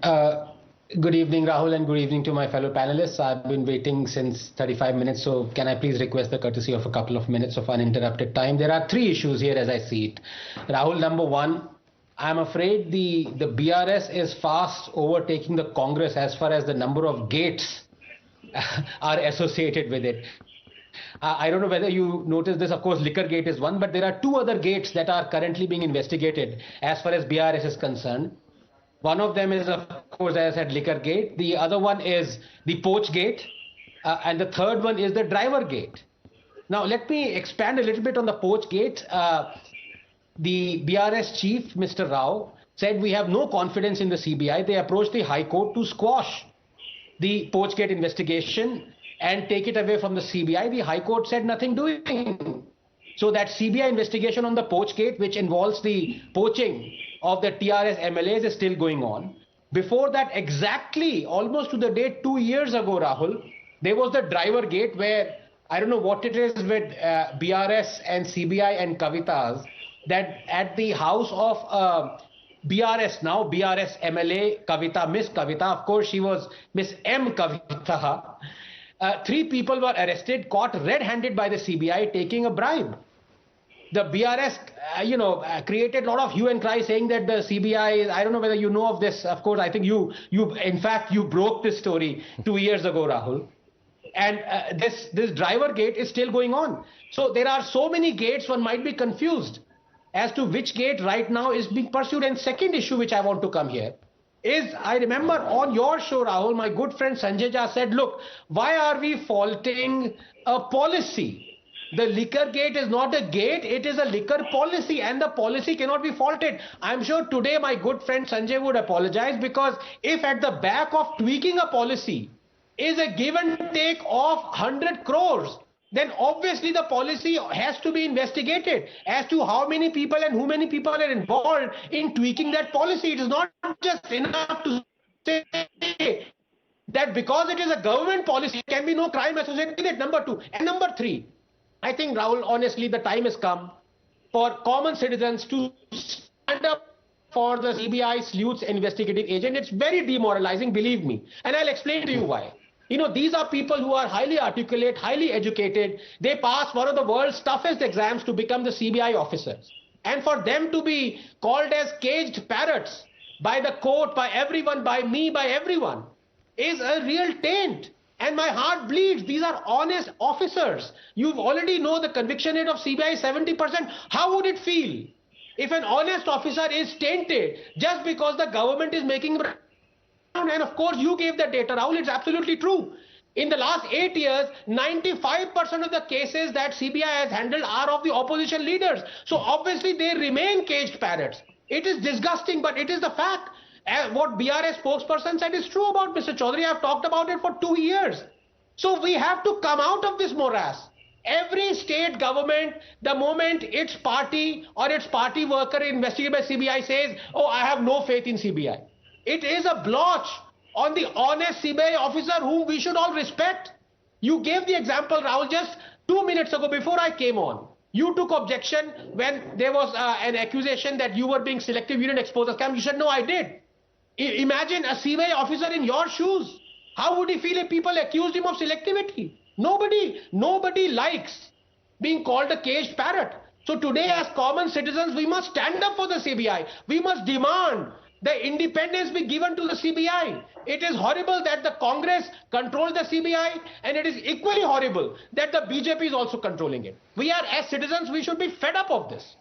Uh, Good evening, Rahul, and good evening to my fellow panelists. I've been waiting since 35 minutes, so can I please request the courtesy of a couple of minutes of uninterrupted time? There are three issues here as I see it. Rahul, number one, I'm afraid the BRS is fast overtaking the Congress as far as the number of gates are associated with it. I don't know whether you noticed this. Of course, liquor gate is one, but there are two other gates that are currently being investigated as far as BRS is concerned. One of them is, of course, as I said, liquor gate. The other one is the poach gate. And the third one is the driver gate. Now, let me expand a little bit on the poach gate. The BRS chief, Mr. Rao, said we have no confidence in the CBI. They approached the High Court to squash the poach gate investigation and take it away from the CBI. The High Court said nothing doing. So that CBI investigation on the poach gate, which involves the poaching of the TRS MLAs, is still going on. Before that, exactly almost to the date 2 years ago, Rahul, there was the driver gate where I don't know what it is with BRS and CBI and Kavitas, that at the house of BRS, now BRS MLA Kavita, Miss Kavita, of course she was Miss M Kavita, three people were arrested, caught red-handed by the CBI taking a bribe. The BRS, created a lot of hue and cry saying that the CBI, I don't know whether you know of this. Of course, I think in fact, you broke this story 2 years ago, Rahul. And this driver gate is still going on. So there are so many gates, one might be confused as to which gate right now is being pursued. And second issue which I want to come here is, I remember on your show, Rahul, my good friend Sanjay Jha said, look, why are we faulting a policy? The liquor gate is not a gate, it is a liquor policy, and the policy cannot be faulted. I'm sure today my good friend Sanjay would apologize, because if at the back of tweaking a policy is a give and take of 100 crores, then obviously the policy has to be investigated as to how many people and who many people are involved in tweaking that policy. It is not just enough to say that because it is a government policy, there can be no crime associated with it, number two. And number three, I think, Rahul, honestly, the time has come for common citizens to stand up for the CBI sleuths investigative agent. It's very demoralizing, believe me. And I'll explain to you why. These are people who are highly articulate, highly educated. They pass one of the world's toughest exams to become the CBI officers. And for them to be called as caged parrots by the court, by everyone, by me, by everyone, is a real taint. And my heart bleeds. These are honest officers. You already know the conviction rate of CBI is 70%. How would it feel if an honest officer is tainted just because the government is making... And of course, you gave the data, Rahul. It's absolutely true. In the last 8 years, 95% of the cases that CBI has handled are of the opposition leaders. So obviously, they remain caged parrots. It is disgusting, but it is the fact. What BRS spokesperson said is true about Mr. Chaudhary. I've talked about it for 2 years. So we have to come out of this morass. Every state government, the moment its party or its party worker investigated by CBI says, oh, I have no faith in CBI. It is a blotch on the honest CBI officer whom we should all respect. You gave the example, Rahul, just 2 minutes ago before I came on. You took objection when there was an accusation that you were being selective. You didn't expose the scam. You said, no, I did. Imagine a CBI officer in your shoes. How would he feel if people accused him of selectivity? Nobody likes being called a caged parrot. So today, as common citizens, we must stand up for the CBI. We must demand the independence be given to the CBI. It is horrible that the Congress controls the CBI, and it is equally horrible that the BJP is also controlling it. We are, as citizens, we should be fed up of this.